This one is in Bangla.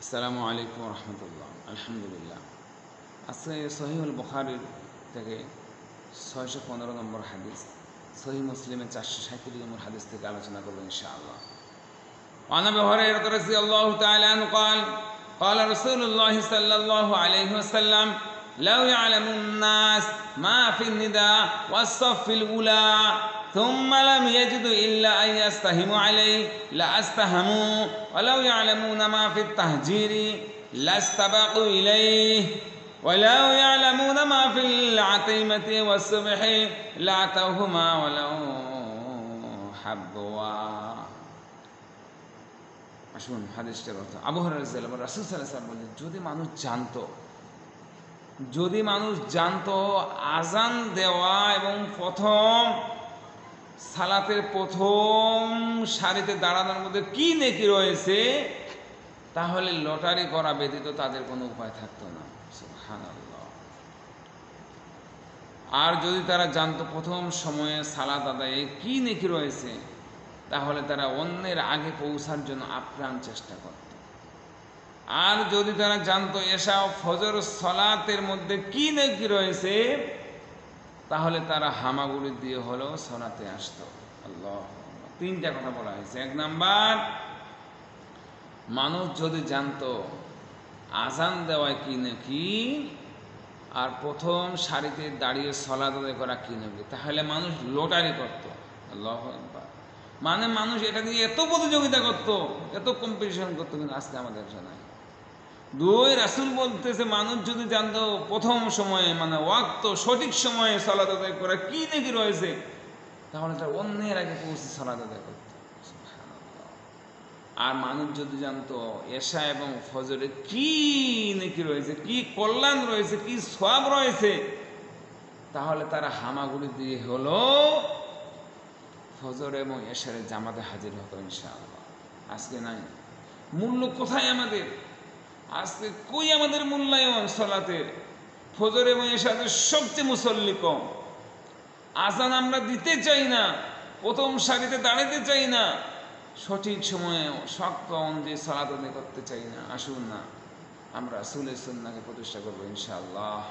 আসসালামু আলাইকুম রহমতুল্লাহ। আলহামদুলিল্লাহ। আজকে সহিহুল বুখারীর থেকে 615 নম্বর হাদিস, সহিহ মুসলিমের 437 নম্বর হাদিস থেকে আলোচনা করব ইনশাআল্লাহ। وعن أبي هريرة رضي الله تعالى عنه قال قال رسول الله صلى الله عليه وسلم لو يعلم الناس ما في النداء والصف الأولى ثم لم يجدوا إلا أن يستهموا عليه لاستهموا ولو يعلمون ما في التهجير لاستبقوا إليه ولو يعلمون ما في العتمة والصبح لأتوهما ولو حبوا। আসুন হাদিসটার অর্থ। আবু হুরায়রা রাদিয়াল্লাহু আনহু রাসূল সাল্লাল্লাহু আলাইহি ওয়াসাল্লাম বলেন, যদি মানুষ জানতো আজান দেওয়া এবং প্রথম সালাতের প্রথম সারিতে দাঁড়ানোর মধ্যে কি নেকি রয়েছে, তাহলে লটারি করা ব্যতীত তাদের কোনো উপায় থাকতো না। সুবহানাল্লাহ। আর যদি তারা জানতো প্রথম সময়ে সালাত আদায়ে কি নেকি রয়েছে, তাহলে তারা অন্যের আগে পৌঁছার জন্য আপ্রাণ চেষ্টা করত। আর যদি তারা জানতো এশা ও ফজর সালাতের মধ্যে কি নেকি রয়েছে, তাহলে তারা হামাগুড়ি দিয়ে হলেও সালাতে আসতো। আল্লাহ, তিনটা কথা বলা হয়েছে। এক নাম্বার, মানুষ যদি জানতো আজান দেওয়ায় কি নাকি আর প্রথম সারিতে দাঁড়িয়ে সালাত আদায় করা কি নাকি, তাহলে মানুষ লটারি করত। আল্লাহু আকবার। মানে মানুষ এটা নিয়ে এত প্রতিযোগিতা করত, এত কম্পিটিশন করতো, কিন্তু আজকে আমাদের জানাই। দুই, রাসূল বলতেছে মানুষ যদি জানতো প্রথম সময়ে মানে ওয়াক্ত সঠিক সময়ে সালাত আদায় করা কি নাকি রয়েছে, তাহলে তার অন্যের আগে পৌঁছে সালাত আদায় করত। সুবহানাল্লাহ। আর মানুষ যদি জানতো এশা এবং ফজরে কি নাকি রয়েছে, কি কল্যাণ রয়েছে, কি সওয়াব রয়েছে, তাহলে তারা হামাগুড়ি দিয়ে হলো ফজর এবং এশারের জামাতে হাজির হতো ইনশাআল্লাহ। আজকে নাই। মূল্য কোথায় আমাদের? আজকে কই আমাদের মূল্যায়ন সালাতের? ফজর এবং এশারের সবচেয়ে মুসল্লি কম। আজান আমরা দিতে চাই না, প্রথম সারিতে দাঁড়াতে চাই না, সঠিক সময়ে শক্ত অনুযায়ী সালাত আদায় করতে চাই না। আসুন না আমরা রাসূলের সুন্নাহকে প্রতিষ্ঠা করবো ইনশাআল্লাহ।